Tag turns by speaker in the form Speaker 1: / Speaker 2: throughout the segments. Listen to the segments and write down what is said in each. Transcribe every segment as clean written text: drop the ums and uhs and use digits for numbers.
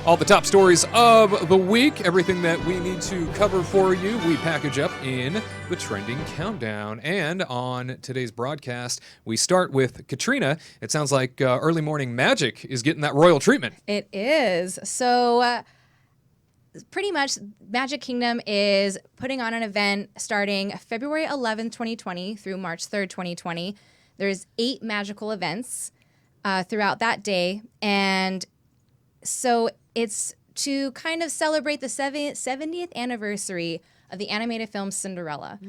Speaker 1: All the top stories of the week, everything that we need to cover for you, we package up in the Trending Countdown. And on today's broadcast, we start with Katrina. It sounds like early morning magic is getting that royal treatment.
Speaker 2: It is. So pretty much Magic Kingdom is putting on an event starting February 11th, 2020 through March 3rd, 2020. There's 8 magical events throughout that day. And so it's to kind of celebrate the 70th anniversary of the animated film Cinderella.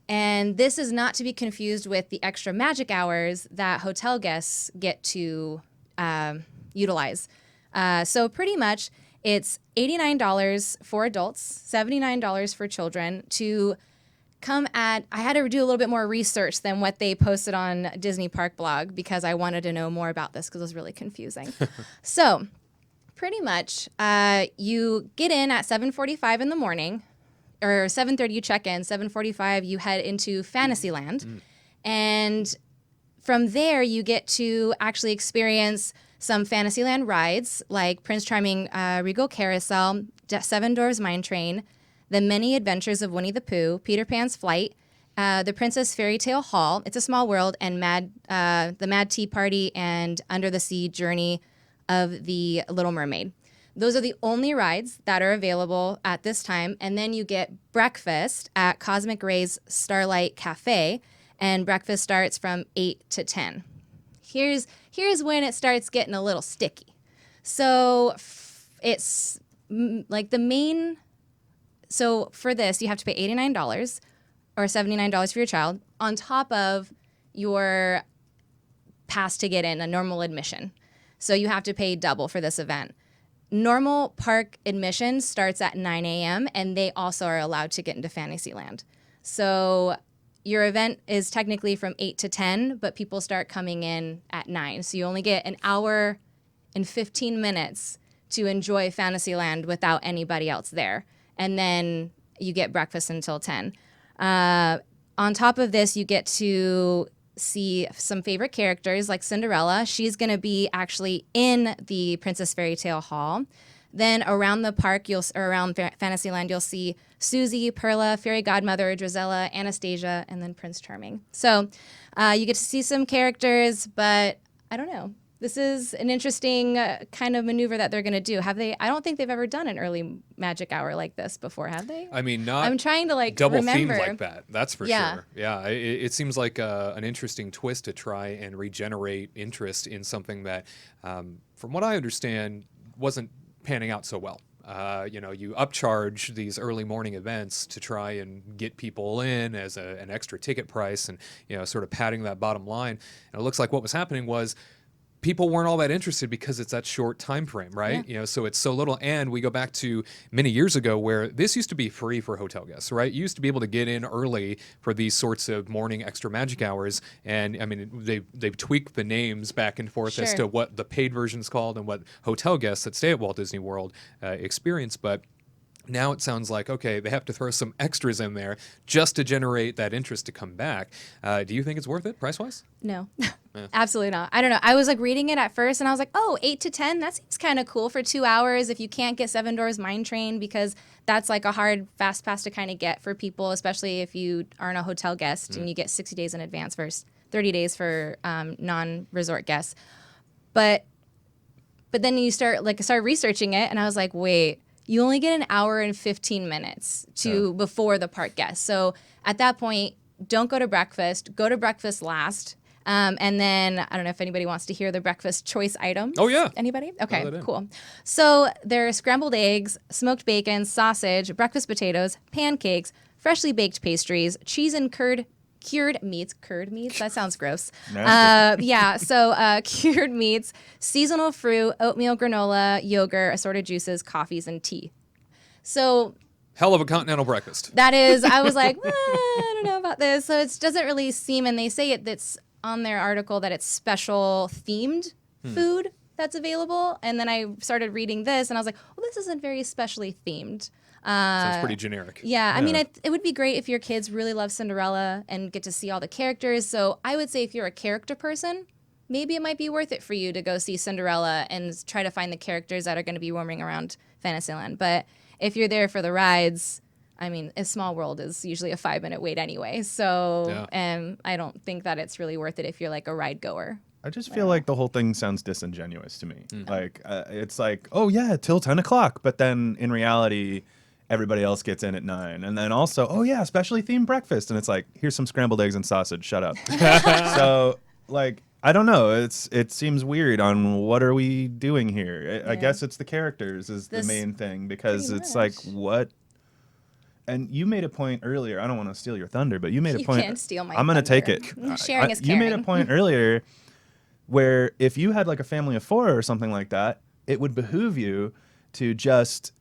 Speaker 2: And this is not to be confused with the extra magic hours that hotel guests get to utilize. So pretty much it's $89 for adults, $79 for children to come at. I had to do a little bit more research than what they posted on Disney Park blog because I wanted to know more about this because it was really confusing. So pretty much, you get in at 7:45 in the morning, or 7:30 you check in, 7:45 you head into Fantasyland, and from there you get to actually experience some Fantasyland rides like Prince Charming Regal Carousel, Seven Dwarfs Mine Train, The Many Adventures of Winnie the Pooh, Peter Pan's Flight, the Princess Fairy Tale Hall, It's a Small World, and the Mad Tea Party and Under the Sea Journey of the Little Mermaid. Those are the only rides that are available at this time. And then you get breakfast at Cosmic Ray's Starlight Cafe, and breakfast starts from 8 to 10. Here's when it starts getting a little sticky. So it's like the main. So for this, you have to pay $89 or $79 for your child on top of your pass to get in, a normal admission. So you have to pay double for this event. Normal park admission starts at 9 a.m. and they also are allowed to get into Fantasyland. So your event is technically from 8 to 10, but people start coming in at 9. So you only get an hour and 15 minutes to enjoy Fantasyland without anybody else there. And then you get breakfast until 10. On top of this, you get to see some favorite characters like Cinderella. She's going to be actually in the Princess Fairy Tale Hall. Then around the park, around Fantasyland, you'll see Susie, Perla, Fairy Godmother, Drizella, Anastasia, and then Prince Charming. So you get to see some characters, but I don't know. This is an interesting kind of maneuver that they're going to do. Have they? I don't think they've ever done an early magic hour like this before, have they?
Speaker 1: I mean, not
Speaker 2: I'm trying to
Speaker 1: double
Speaker 2: remember.
Speaker 1: themed like that. That's for sure. Yeah, it seems like an interesting twist to try and regenerate interest in something that, from what I understand, wasn't panning out so well. You upcharge these early morning events to try and get people in as an extra ticket price and, sort of padding that bottom line. And it looks like what was happening was people weren't all that interested because it's that short time frame, right?
Speaker 2: Yeah.
Speaker 1: So it's so little. And we go back to many years ago where this used to be free for hotel guests, right? You used to be able to get in early for these sorts of morning extra magic hours. And I mean, they've tweaked the names back and forth as to what the paid version's called and what hotel guests that stay at Walt Disney World experience. But now it sounds like, okay, they have to throw some extras in there just to generate that interest to come back. Do you think it's worth it price-wise?
Speaker 2: No, absolutely not. I don't know. I was reading it at first and I was like, oh, 8 to 10, that seems kind of cool for 2 hours if you can't get Seven Dwarfs Mine Train, because that's like a hard fast pass to kind of get for people, especially if you aren't a hotel guest and you get 60 days in advance versus 30 days for non-resort guests. But then you start researching it and I was like, wait, you only get an hour and 15 minutes before the park guests. So at that point, don't go to breakfast. Go to breakfast last. And then, I don't know if anybody wants to hear the breakfast choice items.
Speaker 1: Oh, yeah.
Speaker 2: Anybody? Okay, cool. So there are scrambled eggs, smoked bacon, sausage, breakfast potatoes, pancakes, freshly baked pastries, cheese and cured meats. Curd meats? That sounds gross. Cured meats, seasonal fruit, oatmeal, granola, yogurt, assorted juices, coffees, and tea. So
Speaker 1: hell of a continental breakfast.
Speaker 2: That is, I was like, I don't know about this. So it doesn't really seem, and they say that's on their article that it's special themed food that's available. And then I started reading this and I was like, well, this isn't very specially themed.
Speaker 1: Sounds pretty generic.
Speaker 2: Yeah, I mean, it would be great if your kids really love Cinderella and get to see all the characters. So I would say if you're a character person, maybe it might be worth it for you to go see Cinderella and try to find the characters that are going to be roaming around Fantasyland. But if you're there for the rides, I mean, a Small World is usually a 5-minute wait anyway. So, and I don't think that it's really worth it if you're like a ride goer.
Speaker 3: I just feel like the whole thing sounds disingenuous to me. Like, it's like, oh yeah, till 10 o'clock. But then in reality, everybody else gets in at 9. And then also, oh yeah, specially themed breakfast. And it's like, here's some scrambled eggs and sausage. Shut up. So, like, I don't know. It seems weird on what are we doing here? I guess it's the characters is the main thing, because it's like, what? And you made a point earlier. I don't want to steal your thunder, but you made a point.
Speaker 2: You can't steal my
Speaker 3: I'm going to take it.
Speaker 2: Sharing is caring.
Speaker 3: You made a point earlier where if you had like a family of 4 or something like that, it would behoove you to just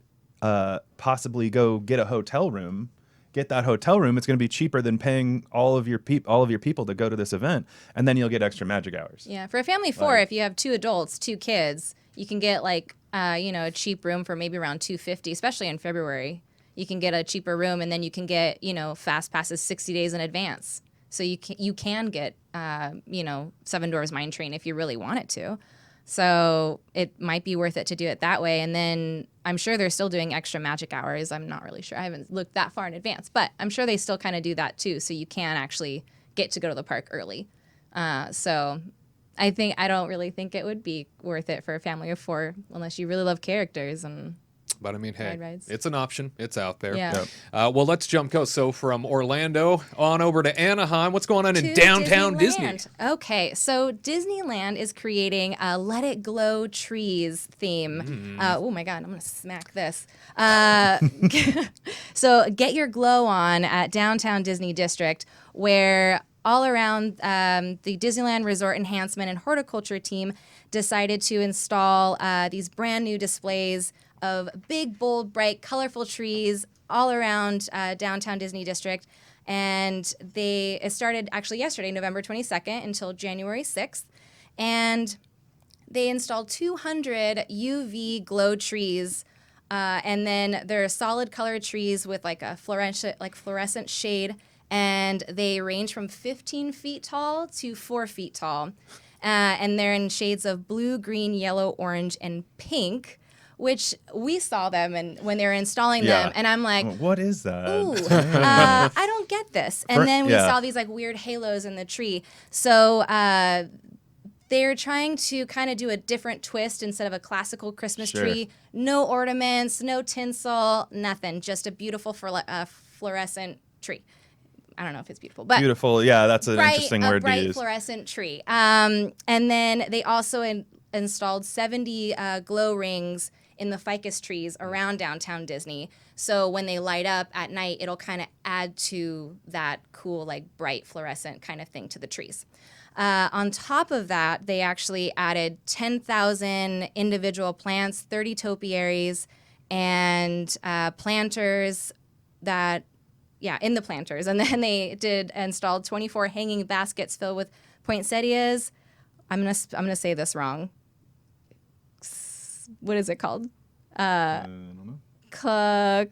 Speaker 3: possibly go get a hotel room. Get that hotel room. It's going to be cheaper than paying all of your people to go to this event, and then you'll get extra magic hours.
Speaker 2: Yeah, for a family of 4, if you have 2 adults, 2 kids, you can get like a cheap room for maybe around $250, especially in February. You can get a cheaper room, and then you can get fast passes 60 days in advance. So you can get Seven Dwarfs Mine Train if you really want it to. So it might be worth it to do it that way. And then I'm sure they're still doing extra magic hours. I'm not really sure. I haven't looked that far in advance, but I'm sure they still kind of do that too. So you can actually get to go to the park early. So I don't really think it would be worth it for a family of 4 unless you really love characters and.
Speaker 1: But I mean, hey,
Speaker 2: rides.
Speaker 1: It's an option. It's out there.
Speaker 2: Yeah.
Speaker 1: Well, let's jump go. So from Orlando on over to Anaheim. What's going on in
Speaker 2: To
Speaker 1: downtown
Speaker 2: Disneyland.
Speaker 1: Disney?
Speaker 2: Okay, so Disneyland is creating a Let It Glow Trees theme. Oh my God, I'm gonna smack this. So get your glow on at downtown Disney District, where all around the Disneyland Resort Enhancement and Horticulture team decided to install these brand new displays of big, bold, bright, colorful trees all around downtown Disney District. And it started actually yesterday, November 22nd, until January 6th. And they installed 200 UV glow trees. And then they're solid colored trees with like a fluorescent shade. And they range from 15 feet tall to 4 feet tall. And they're in shades of blue, green, yellow, orange, and pink, which we saw them and when they were installing them, and I'm like,
Speaker 3: what is that?
Speaker 2: Ooh, I don't get this. And then we saw these like weird halos in the tree. So they're trying to kind of do a different twist instead of a classical Christmas tree. No ornaments, no tinsel, nothing. Just a beautiful fluorescent tree. I don't know if it's beautiful, but
Speaker 3: beautiful. Yeah, that's an interesting word to use.
Speaker 2: A bright fluorescent tree. And then they also installed 70 glow rings in the ficus trees around downtown Disney. So when they light up at night, it'll kind of add to that cool, like bright fluorescent kind of thing to the trees. On top of that, they actually added 10,000 individual plants, 30 topiaries, and planters in the planters. And then they installed 24 hanging baskets filled with poinsettias. I'm gonna say this wrong. What is it called?
Speaker 3: I don't know.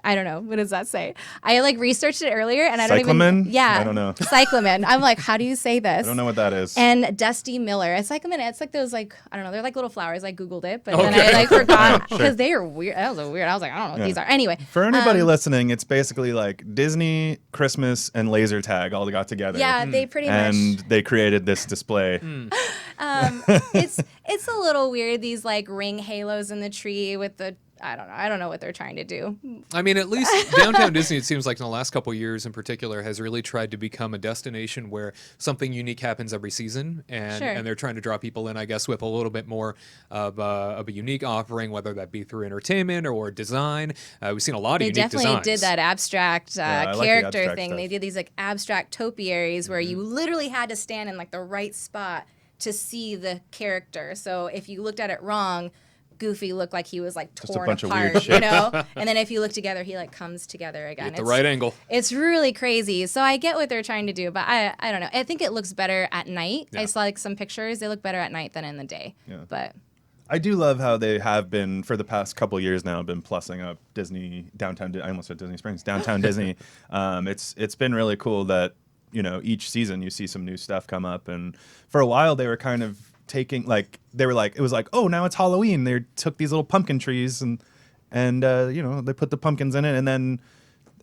Speaker 2: I don't know. What does that say? I researched it earlier and I don't
Speaker 3: Cyclamen?
Speaker 2: even. Yeah.
Speaker 3: I don't know.
Speaker 2: Cyclamen. I'm like, how do you say this?
Speaker 3: I don't know what that is.
Speaker 2: And Dusty Miller. It's cyclamen. It's like those I don't know. They're like little flowers. I Googled it, but then I forgot because they are weird. That was weird. I was like, I don't know what these are. Anyway.
Speaker 3: For anybody listening, it's basically like Disney, Christmas, and laser tag all got together.
Speaker 2: Yeah, they pretty much.
Speaker 3: And they created this display.
Speaker 2: It's a little weird. These ring halos in the tree with the. I don't know what they're trying to do.
Speaker 1: I mean, at least downtown Disney, it seems like in the last couple of years in particular, has really tried to become a destination where something unique happens every season. And they're trying to draw people in, I guess, with a little bit more of a unique offering, whether that be through entertainment or design. We've seen a lot of unique designs.
Speaker 2: They definitely did that abstract character
Speaker 3: abstract
Speaker 2: thing.
Speaker 3: stuff.
Speaker 2: They did these abstract topiaries where you literally had to stand in the right spot to see the character. So if you looked at it wrong, Goofy looked like he was torn apart, you know? And then if you look together, he comes together again.
Speaker 1: At the right angle.
Speaker 2: It's really crazy. So I get what they're trying to do, but I don't know. I think it looks better at night. Yeah. I saw some pictures. They look better at night than in the day. Yeah. But
Speaker 3: I do love how they have been, for the past couple of years now, been plussing up Disney, I almost said Disney Springs, downtown Disney. It's been really cool that each season you see some new stuff come up. And for a while they were kind of taking it was like, oh, now it's Halloween. They took these little pumpkin trees and they put the pumpkins in it,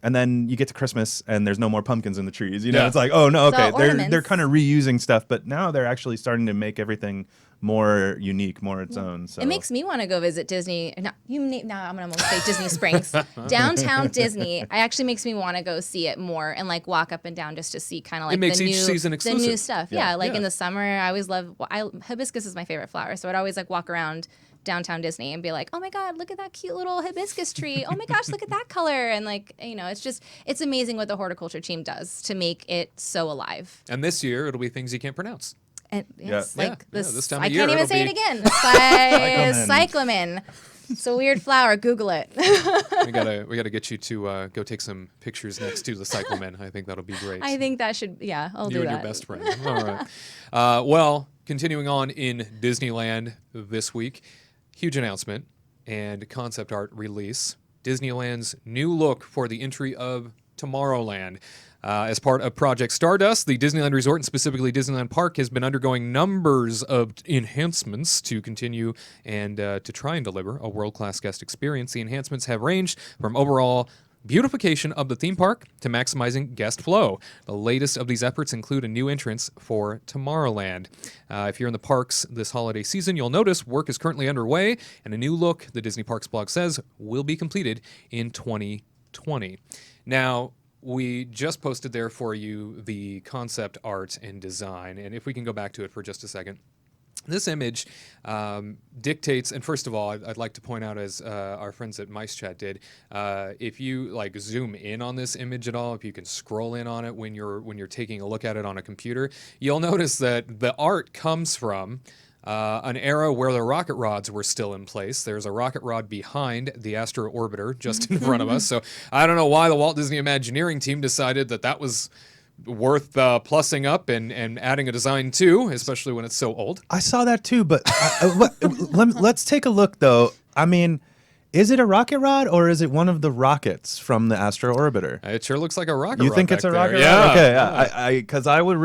Speaker 3: and then you get to Christmas and there's no more pumpkins in the trees. It's like, oh no, okay, they're kind of reusing stuff, but now they're actually starting to make everything more unique, more its own. So
Speaker 2: it makes me want to go visit Disney. Now I'm gonna almost say Disney Springs, downtown Disney. It actually makes me want to go see it more and like walk up and down just to see kind of like
Speaker 1: it makes
Speaker 2: the
Speaker 1: each
Speaker 2: new
Speaker 1: season
Speaker 2: the
Speaker 1: exclusive.
Speaker 2: new stuff. Yeah, in the summer, I always love hibiscus is my favorite flower, so I'd always like walk around downtown Disney and be like, oh my God, look at that cute little hibiscus tree. Oh my gosh, look at that color. And like, it's amazing what the horticulture team does to make it so alive.
Speaker 1: And this year it'll be things you can't pronounce.
Speaker 2: And yes,
Speaker 1: this time of
Speaker 2: I
Speaker 1: year,
Speaker 2: can't even
Speaker 1: it'll
Speaker 2: say
Speaker 1: be-
Speaker 2: it again. Cyclamen. It's a weird flower. Google it.
Speaker 1: we gotta get you to go take some pictures next to the cyclamen. I think that'll be great.
Speaker 2: I think that should, I'll do
Speaker 1: You and
Speaker 2: that.
Speaker 1: your best friend. All right. Well, continuing on in Disneyland this week, huge announcement and concept art release. Disneyland's new look for the entry of Tomorrowland. As part of Project Stardust, the Disneyland Resort, and specifically Disneyland Park, has been undergoing numbers of enhancements to continue and to try and deliver a world-class guest experience. The enhancements have ranged from overall beautification of the theme park to maximizing guest flow. The latest of these efforts include a new entrance for Tomorrowland. If you're in the parks this holiday season, you'll notice work is currently underway, and a new look, the Disney Parks blog says, will be completed in 2020. Now, we just posted there for you the concept art and design, and if we can go back to it for just a second. This image dictates, and first of all, I'd like to point out, as our friends at Mice Chat did, if you zoom in on this image at all, if you can scroll in on it when you're taking a look at it on a computer, you'll notice that the art comes from an era where the rocket rods were still in place. There's a rocket rod behind the Astro Orbiter just in front of us. So I don't know why the Walt Disney Imagineering team decided that was worth plussing up and adding a design to, especially when it's so old.
Speaker 3: I saw that too, but let's take a look though. I mean, is it a rocket rod or is it one of the rockets from the Astro Orbiter?
Speaker 1: It sure looks like a rocket rod.
Speaker 3: You think it's a rocket rod?
Speaker 1: Yeah.
Speaker 3: Okay, yeah. Because I was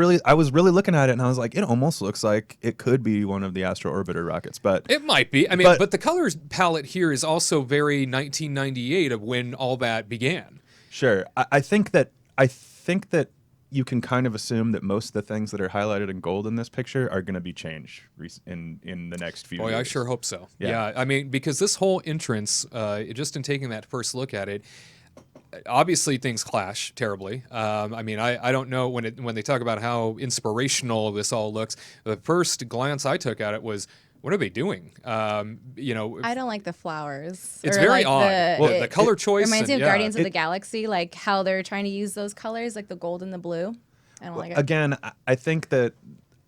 Speaker 3: really looking at it and I was like, it almost looks like it could be one of the Astro Orbiter rockets, but
Speaker 1: It might be. I mean, but the colors palette here is also very 1998 of when all that began.
Speaker 3: Sure. I think that you can kind of assume that most of the things that are highlighted in gold in this picture are going to be changed in the next few years.
Speaker 1: Boy, I sure hope so.
Speaker 3: Yeah.
Speaker 1: I mean, because this whole entrance, just in taking that first look at it, obviously things clash terribly. I mean, I don't know when they talk about how inspirational this all looks. The first glance I took at it was, what are they doing?
Speaker 2: I don't like the flowers.
Speaker 1: It's
Speaker 2: or
Speaker 1: very
Speaker 2: like
Speaker 1: odd. The color choice
Speaker 2: reminds me of
Speaker 1: and-
Speaker 2: Guardians of the Galaxy, like how they're trying to use those colors, like the gold and the blue. I don't like it.
Speaker 3: Again,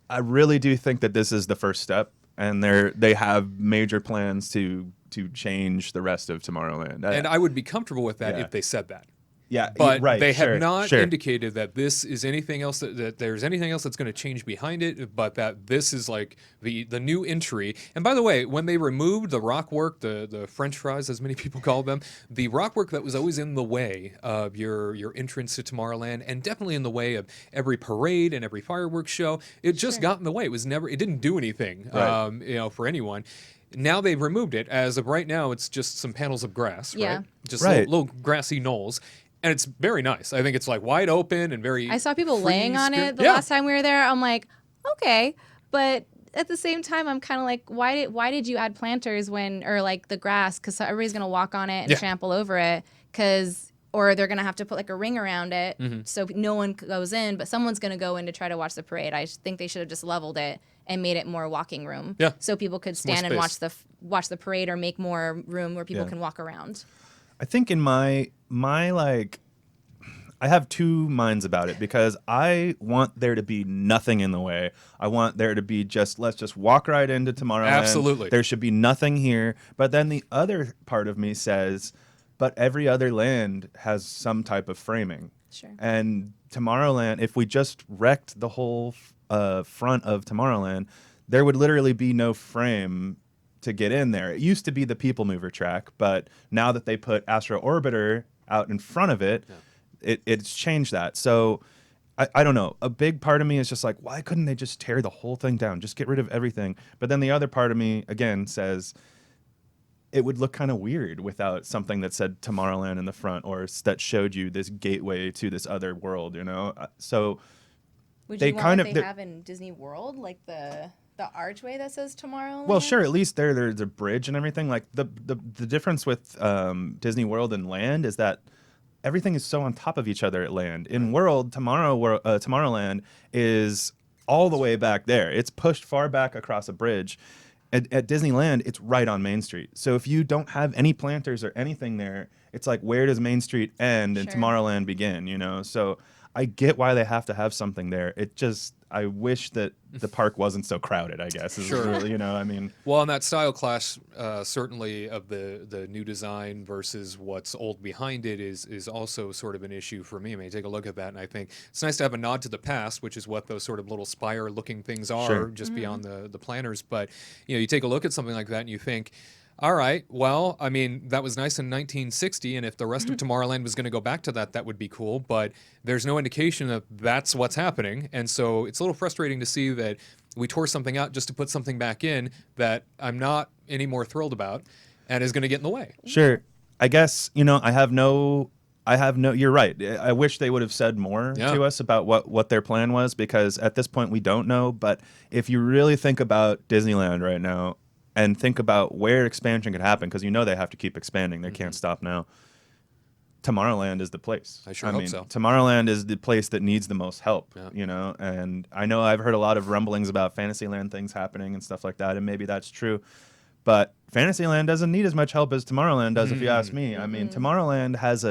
Speaker 3: I really do think that this is the first step, and they have major plans to change the rest of Tomorrowland.
Speaker 1: And I would be comfortable with that
Speaker 3: Yeah.
Speaker 1: if they said that.
Speaker 3: Yeah,
Speaker 1: But
Speaker 3: right,
Speaker 1: they
Speaker 3: sure,
Speaker 1: have not
Speaker 3: sure.
Speaker 1: indicated that this is anything else that there's anything else that's going to change behind it, but that this is like the new entry. And by the way, when they removed the rock work, the French fries, as many people call them, the rock work that was always in the way of your entrance to Tomorrowland, and definitely in the way of every parade and every fireworks show, it just got in the way. It didn't do anything,
Speaker 3: Right.
Speaker 1: for anyone. Now they've removed it. As of right now, it's just some panels of grass,
Speaker 2: Yeah.
Speaker 1: right? Just
Speaker 3: Right.
Speaker 1: little grassy knolls. And it's very nice. I think it's wide open and very.
Speaker 2: I saw people laying on it the
Speaker 1: Yeah.
Speaker 2: last time we were there. I'm like, okay, but at the same time, I'm kind of like, why did you add planters or like the grass? Because everybody's gonna walk on it and trample over it. Or they're gonna have to put like a ring around it so no one goes in, but someone's gonna go in to try to watch the parade. I think they should have just leveled it and made it more walking room.
Speaker 1: Yeah.
Speaker 2: So people could stand and watch the parade, or make more room where people
Speaker 3: Yeah.
Speaker 2: can walk around.
Speaker 3: I think in my I have two minds about it, because I want there to be nothing in the way. I want there to be let's just walk right into Tomorrowland.
Speaker 1: Absolutely.
Speaker 3: There should be nothing here. But then the other part of me says, but every other land has some type of framing.
Speaker 2: Sure.
Speaker 3: And Tomorrowland, if we just wrecked the whole front of Tomorrowland, there would literally be no frame to get in there. It used to be the People Mover track, but now that they put Astro Orbiter out in front of it, it's changed that. So I don't know. A big part of me is just like, why couldn't they just tear the whole thing down? Just get rid of everything. But then the other part of me, again, says it would look kind of weird without something that said Tomorrowland in the front or that showed you this gateway to this other world, you know? So
Speaker 2: Would
Speaker 3: they
Speaker 2: you want
Speaker 3: kind
Speaker 2: what
Speaker 3: of...
Speaker 2: they have in Disney World, like the archway that says Tomorrowland?
Speaker 3: Well, sure. At least there's a bridge and everything. Like the difference with Disney World and Land is that everything is so on top of each other at Land. In World, Tomorrowland is all the way back there. It's pushed far back across a bridge. At Disneyland, it's right on Main Street. So if you don't have any planters or anything there, it's like, where does Main Street end and Tomorrowland begin? You know. So I get why they have to have something there. It just, I wish that the park wasn't so crowded, I guess. Sure. Really, you know, I mean.
Speaker 1: Well, and that style clash, certainly of the new design versus what's old behind it is also sort of an issue for me. I mean, take a look at that, and I think it's nice to have a nod to the past, which is what those sort of little spire-looking things are, just beyond the planners. But, you know, you take a look at something like that and you think, all right, well, I mean, that was nice in 1960, and if the rest of Tomorrowland was going to go back to that, that would be cool, but there's no indication that that's what's happening, and so it's a little frustrating to see that we tore something out just to put something back in that I'm not any more thrilled about and is going to get in the way.
Speaker 3: Sure. I guess, you know, you're right. I wish they would have said more to us about what their plan was, because at this point we don't know, but if you really think about Disneyland right now, and think about where expansion could happen, because you know they have to keep expanding. They can't stop now. Tomorrowland is the place.
Speaker 1: I hope so.
Speaker 3: Tomorrowland is the place that needs the most help, you know? And I know I've heard a lot of rumblings about Fantasyland things happening and stuff like that, and maybe that's true. But Fantasyland doesn't need as much help as Tomorrowland does, if you ask me. I mean, Tomorrowland has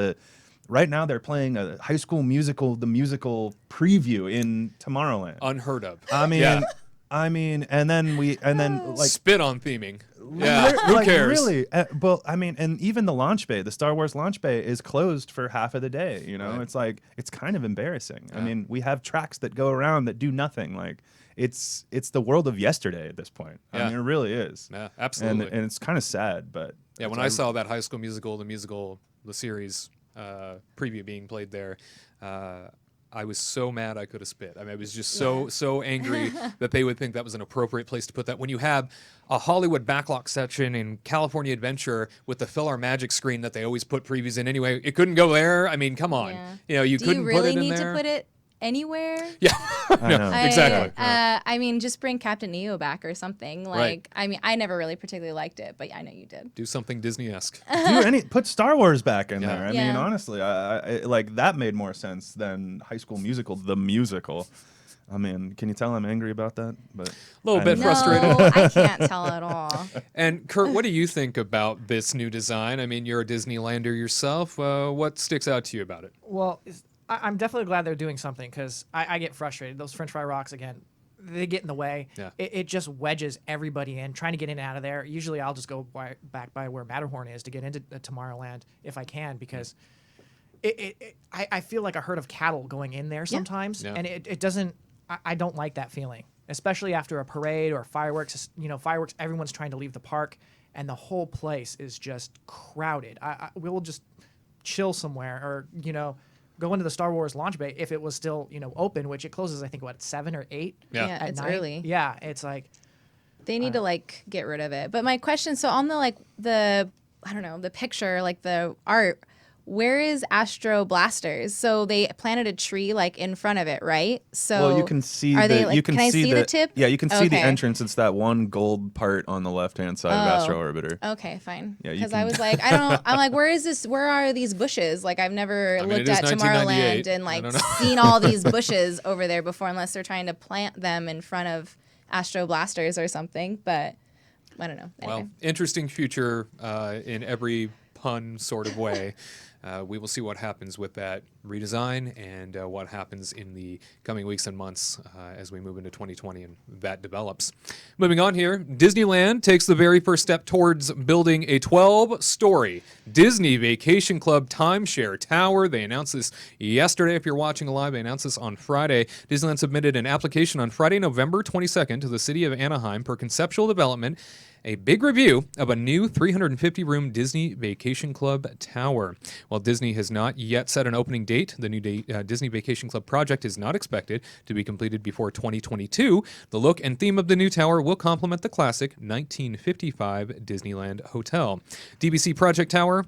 Speaker 3: right now they're playing a High School Musical, the musical preview in Tomorrowland.
Speaker 1: Unheard of.
Speaker 3: I mean, and then like
Speaker 1: spit on theming. Yeah, who cares?
Speaker 3: Really? But I mean, and even the launch bay, the Star Wars launch bay, is closed for half of the day. You know, it's like, it's kind of embarrassing. I mean, we have tracks that go around that do nothing. Like, it's the world of yesterday at this point. I mean, it really is.
Speaker 1: Yeah, absolutely.
Speaker 3: And it's kind of sad, but
Speaker 1: yeah, when I saw that High School Musical, the series preview being played there. I was so mad I could have spit. I mean, I was just so angry that they would think that was an appropriate place to put that. When you have a Hollywood backlot section in California Adventure with the Fill Our Magic screen that they always put previews in anyway, it couldn't go there. I mean, come on.
Speaker 2: Yeah.
Speaker 1: You know, you couldn't put it in there.
Speaker 2: Do you really need to put it anywhere?
Speaker 1: Yeah, no, exactly.
Speaker 2: I mean, just bring Captain EO back or something. Like, I mean, I never really particularly liked it, but I know you did.
Speaker 1: Do something Disney-esque.
Speaker 3: Put Star Wars back in there. I
Speaker 2: Yeah.
Speaker 3: mean, honestly, I like that made more sense than High School Musical, the musical. I mean, can you tell I'm angry about that? But
Speaker 1: a little bit
Speaker 2: No,
Speaker 1: frustrated.
Speaker 2: I can't tell at all.
Speaker 1: And Curt, what do you think about this new design? I mean, you're a Disneylander yourself. What sticks out to you about it?
Speaker 4: Well, I'm definitely glad they're doing something, because I get frustrated. Those French fry rocks, again, they get in the way.
Speaker 1: Yeah.
Speaker 4: It just wedges everybody in, trying to get in and out of there. Usually I'll just go back by where Matterhorn is to get into Tomorrowland if I can, because I feel like a herd of cattle going in there sometimes, and it doesn't. I don't like that feeling, especially after a parade or fireworks. You know, fireworks, everyone's trying to leave the park, and the whole place is just crowded. We'll just chill somewhere, or, you know, go into the Star Wars launch bay if it was still, you know, open, which it closes, I think, what, 7 or 8
Speaker 2: Yeah,
Speaker 4: at
Speaker 2: it's
Speaker 4: night?
Speaker 2: early.
Speaker 4: Yeah, it's like,
Speaker 2: They need to like get rid of it. But my question, so on the I don't know, the picture, like the art, where is Astro Blasters? So they planted a tree like in front of it, right? So
Speaker 3: well, you can see
Speaker 2: are they, like,
Speaker 3: you can
Speaker 2: see the tip?
Speaker 3: Yeah, you can see the
Speaker 2: Okay.
Speaker 3: entrance. It's that one gold part on the left-hand side of Astro Orbiter.
Speaker 2: Okay, fine.
Speaker 3: Yeah, you
Speaker 2: Because
Speaker 3: can-
Speaker 2: I was like, I'm like, where is this? Where are these bushes? Like, I've never
Speaker 1: I mean,
Speaker 2: looked
Speaker 1: it is
Speaker 2: at
Speaker 1: 1998.
Speaker 2: Tomorrowland and
Speaker 1: I
Speaker 2: like
Speaker 1: don't know.
Speaker 2: seen all these bushes over there before, unless they're trying to plant them in front of Astro Blasters or something. But I don't know. Anyway.
Speaker 1: Well, interesting future in every pun sort of way. We will see what happens with that redesign and what happens in the coming weeks and months as we move into 2020 and that develops. Moving on here, Disneyland takes the very first step towards building a 12-story Disney Vacation Club timeshare tower. They announced this yesterday. If you're watching live, they announced this on Friday. Disneyland submitted an application on Friday, November 22nd to the city of Anaheim for conceptual development, a big review of a new 350-room Disney Vacation Club tower. While Disney has not yet set an opening date. The new Disney Vacation Club project is not expected to be completed before 2022. The look and theme of the new tower will complement the classic 1955 Disneyland Hotel. DVC Project Tower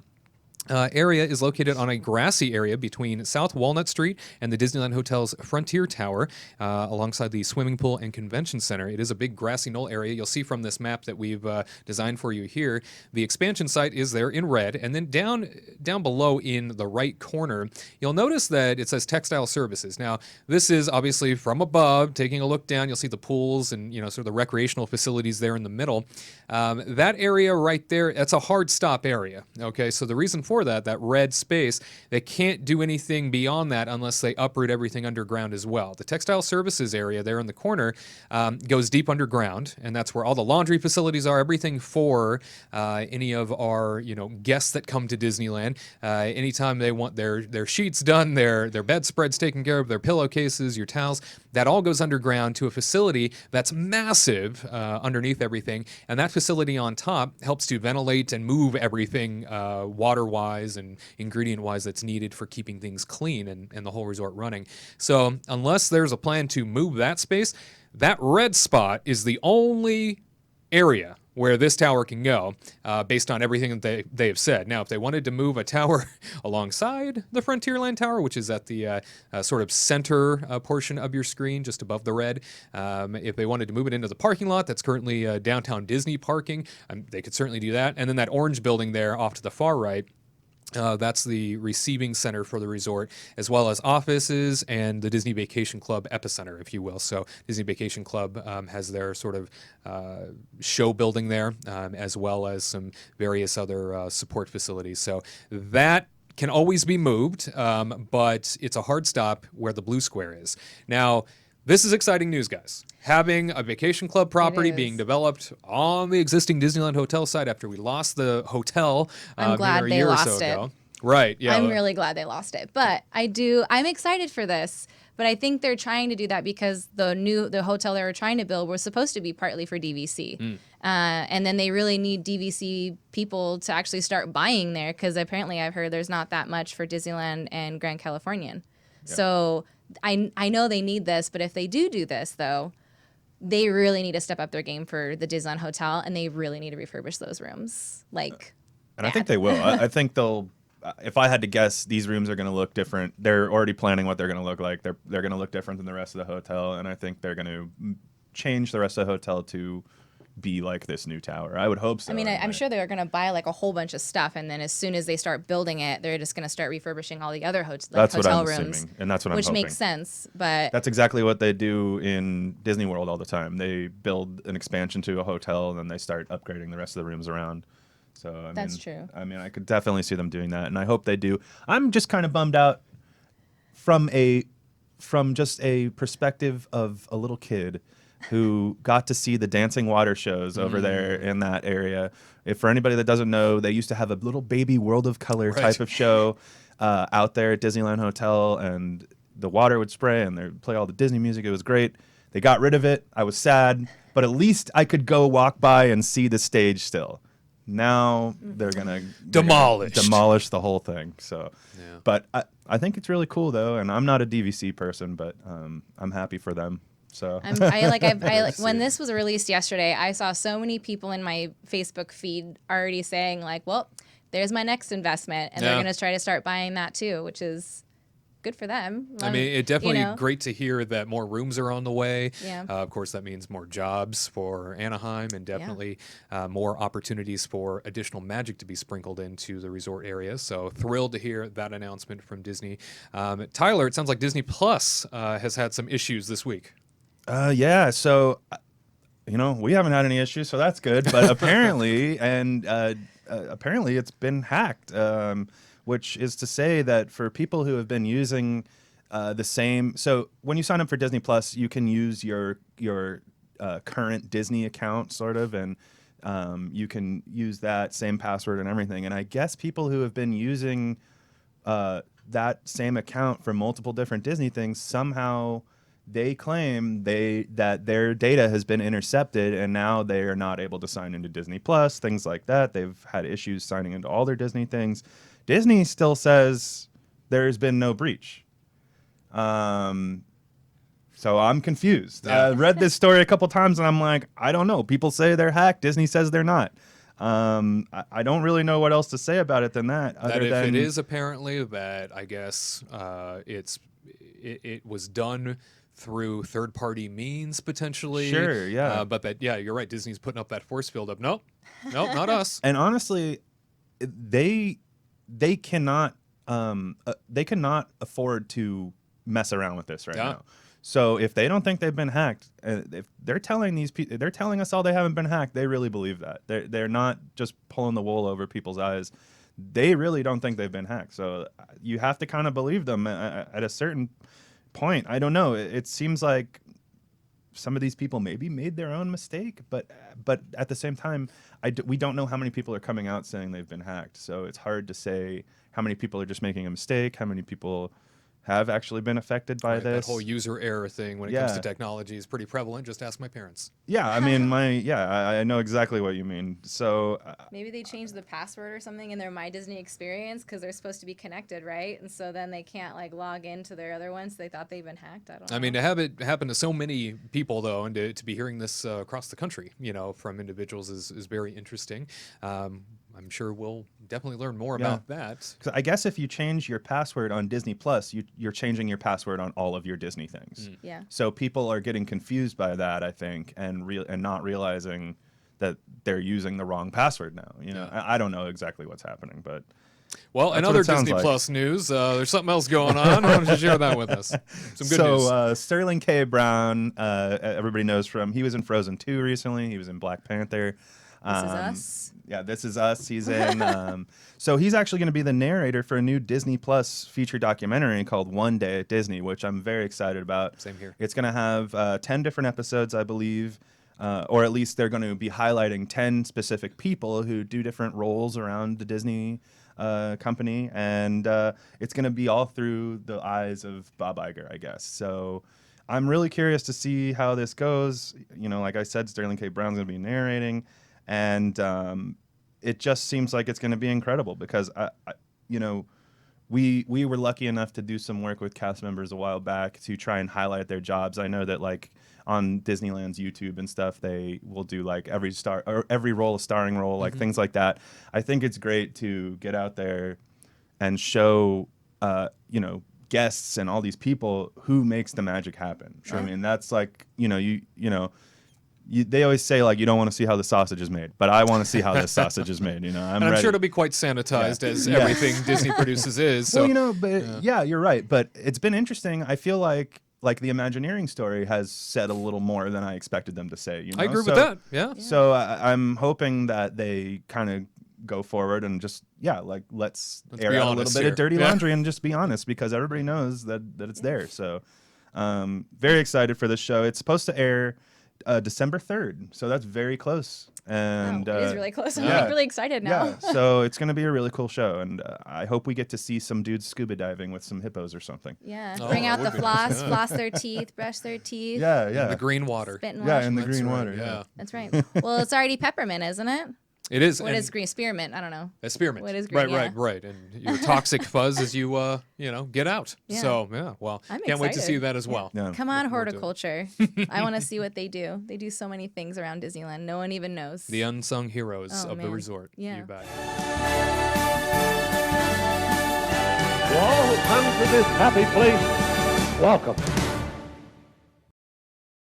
Speaker 1: area is located on a grassy area between South Walnut Street and the Disneyland Hotel's Frontier Tower, alongside the swimming pool and convention center. It is a big grassy knoll area. You'll see from this map that we've designed for you here, the expansion site is there in red, and then down below in the right corner, you'll notice that it says Textile Services. Now, this is obviously from above. Taking a look down, you'll see the pools and sort of the recreational facilities there in the middle. That area right there, that's a hard stop area. Okay, so the reason for that red space, they can't do anything beyond that unless they uproot everything underground as well. The Textile Services area there in the corner goes deep underground, and that's where all the laundry facilities are, everything for any of our guests that come to Disneyland. Anytime they want their sheets done, their bedspreads taken care of, their pillowcases, your towels, that all goes underground to a facility that's massive underneath everything, and that facility on top helps to ventilate and move everything water-wise and ingredient-wise that's needed for keeping things clean and the whole resort running. So unless there's a plan to move that space, that red spot is the only area where this tower can go, based on everything that they have said. Now, if they wanted to move a tower alongside the Frontierland Tower, which is at the sort of center portion of your screen, just above the red, if they wanted to move it into the parking lot that's currently downtown Disney parking, they could certainly do that. And then that orange building there off to the far right, that's the receiving center for the resort, as well as offices and the Disney Vacation Club epicenter, if you will. So Disney Vacation Club has their sort of show building there, as well as some various other support facilities. So that can always be moved, but it's a hard stop where the blue square is. Now, this is exciting news, guys. Having a Vacation Club property being developed on the existing Disneyland Hotel site after we lost the hotel
Speaker 2: I'm glad
Speaker 1: a
Speaker 2: they
Speaker 1: year
Speaker 2: lost
Speaker 1: or so
Speaker 2: it.
Speaker 1: ago. Right, yeah.
Speaker 2: I'm really glad they lost it. But I'm excited for this. But I think they're trying to do that because the hotel they were trying to build was supposed to be partly for DVC. And then they really need DVC people to actually start buying there, because apparently I've heard there's not that much for Disneyland and Grand Californian. Yeah. So I know they need this, but if they do this, though, they really need to step up their game for the Disneyland Hotel, and they really need to refurbish those rooms.
Speaker 3: And I think they will. I think they'll. If I had to guess, these rooms are going to look different. They're already planning what they're going to look like. They're going to look different than the rest of the hotel, and I think they're going to change the rest of the hotel to be like this new tower. I would hope so.
Speaker 2: I mean, I'm sure they're going to buy a whole bunch of stuff, and then as soon as they start building it, they're just going to start refurbishing all the other hotel rooms.
Speaker 3: That's what I'm assuming, and that's what I'm hoping.
Speaker 2: Which makes sense, but
Speaker 3: that's exactly what they do in Disney World all the time. They build an expansion to a hotel, and then they start upgrading the rest of the rooms around. So
Speaker 2: that's true.
Speaker 3: I mean, I could definitely see them doing that, and I hope they do. I'm just kind of bummed out from just a perspective of a little kid who got to see the dancing water shows over there in that area. If for anybody that doesn't know, they used to have a little baby World of Color type of show out there at Disneyland Hotel, and the water would spray and they'd play all the Disney music. It was great. They got rid of it. I was sad, but at least I could go walk by and see the stage still. Now they're gonna demolish the whole thing. So, yeah. But I think it's really cool though, and I'm not a DVC person, but I'm happy for them. So
Speaker 2: when this was released yesterday, I saw so many people in my Facebook feed already saying well, there's my next investment, and they're going to try to start buying that too, which is good for them.
Speaker 1: I mean, it's definitely great to hear that more rooms are on the way.
Speaker 2: Yeah.
Speaker 1: Of course, that means more jobs for Anaheim, and definitely more opportunities for additional magic to be sprinkled into the resort area. So thrilled to hear that announcement from Disney. Tyler, it sounds like Disney Plus has had some issues this week.
Speaker 3: Yeah, so we haven't had any issues, so that's good. But apparently, apparently it's been hacked, which is to say that for people who have been using the same. So when you sign up for Disney Plus, you can use your current Disney account, sort of, and you can use that same password and everything. And I guess people who have been using that same account for multiple different Disney things, somehow they claim that their data has been intercepted, and now they are not able to sign into Disney Plus, things like that. They've had issues signing into all their Disney things. Disney still says there's been no breach. So I'm confused.
Speaker 1: Yeah.
Speaker 3: I read this story a couple times and I'm like, I don't know. People say they're hacked. Disney says they're not. I don't really know what else to say about it than that.
Speaker 1: That if it is apparently that, I guess it was done through third-party means potentially.
Speaker 3: Sure, yeah.
Speaker 1: But that, yeah, you're right. Disney's putting up that force field of nope, not us.
Speaker 3: And honestly, they cannot afford to mess around with this right now. So if they don't think they've been hacked, if they're telling they're telling us all they haven't been hacked, they really believe that. They're not just pulling the wool over people's eyes. They really don't think they've been hacked. So you have to kind of believe them at a certain point. I don't know. It seems like some of these people maybe made their own mistake, but at the same time, we don't know how many people are coming out saying they've been hacked. So it's hard to say how many people are just making a mistake, how many people have actually been affected by this.
Speaker 1: That whole user error thing when it comes to technology is pretty prevalent. Just ask my parents.
Speaker 3: Yeah, I mean, I know exactly what you mean. So
Speaker 2: maybe they changed the password or something in their My Disney experience because they're supposed to be connected, right? And so then they can't like log into their other ones. They thought they've been hacked. I don't know.
Speaker 1: I mean, to have it happen to so many people, though, and to be hearing this across the country, from individuals is very interesting. I'm sure we'll definitely learn more about that.
Speaker 3: 'Cause I guess if you change your password on Disney Plus, you're changing your password on all of your Disney things.
Speaker 2: Yeah.
Speaker 3: So people are getting confused by that, I think, and not realizing that they're using the wrong password now. I don't know exactly what's happening, but
Speaker 1: well, in other Disney Plus news, there's something else going on. Why don't you share that with us? Some good news.
Speaker 3: So Sterling K. Brown, everybody knows he was in Frozen 2 recently. He was in Black Panther.
Speaker 2: This Is Us.
Speaker 3: Yeah, This Is Us. He's in. So he's actually going to be the narrator for a new Disney Plus feature documentary called One Day at Disney, which I'm very excited about.
Speaker 1: Same here.
Speaker 3: It's going to have 10 different episodes, I believe, or at least they're going to be highlighting 10 specific people who do different roles around the Disney company, and it's going to be all through the eyes of Bob Iger, I guess. So I'm really curious to see how this goes. Like I said, Sterling K. Brown's going to be narrating. And it just seems like it's going to be incredible because, we were lucky enough to do some work with cast members a while back to try and highlight their jobs. I know that like on Disneyland's YouTube and stuff, they will do like every role a starring role, like things like that. I think it's great to get out there and show, guests and all these people who makes the magic happen. Sure. I mean, that's like, they always say like you don't want to see how the sausage is made, but I want to see how this sausage is made.
Speaker 1: I'm sure it'll be quite sanitized as everything Disney produces is. So.
Speaker 3: Well, but you're right. But it's been interesting. I feel like the Imagineering story has said a little more than I expected them to say.
Speaker 1: I agree with that. Yeah.
Speaker 3: So I'm hoping that they kind of go forward and just let's air out a little bit of dirty laundry and just be honest because everybody knows that it's there. So very excited for this show. It's supposed to air December 3rd, so that's very close. And
Speaker 2: it is really close. I'm like really excited now.
Speaker 3: Yeah, so it's going to be a really cool show, and I hope we get to see some dudes scuba diving with some hippos or something.
Speaker 2: Yeah, bring out the floss, floss their teeth, brush their teeth.
Speaker 3: Yeah, yeah.
Speaker 1: In the green water.
Speaker 2: Spit and
Speaker 3: Yeah,
Speaker 2: wash.
Speaker 3: in the
Speaker 1: That's
Speaker 3: green
Speaker 1: right,
Speaker 3: water.
Speaker 1: yeah.
Speaker 2: That's right. Well, it's already peppermint, isn't it?
Speaker 1: It is.
Speaker 2: What is green? Spearmint. I don't know.
Speaker 1: Spearmint.
Speaker 2: What is green?
Speaker 1: Right. And your toxic fuzz as you, get out.
Speaker 2: Yeah.
Speaker 1: So, well,
Speaker 2: I'm
Speaker 1: can't wait to see
Speaker 2: excited.
Speaker 1: that as well.
Speaker 3: Yeah.
Speaker 2: Come on,
Speaker 1: Look forward to it.
Speaker 2: horticulture. I want to see what they do. They do so many things around Disneyland. No one even knows.
Speaker 1: The unsung heroes
Speaker 2: Oh,
Speaker 1: of the
Speaker 2: man.
Speaker 1: resort.
Speaker 2: Yeah.
Speaker 1: You bet.
Speaker 5: To all who come to this happy place, welcome.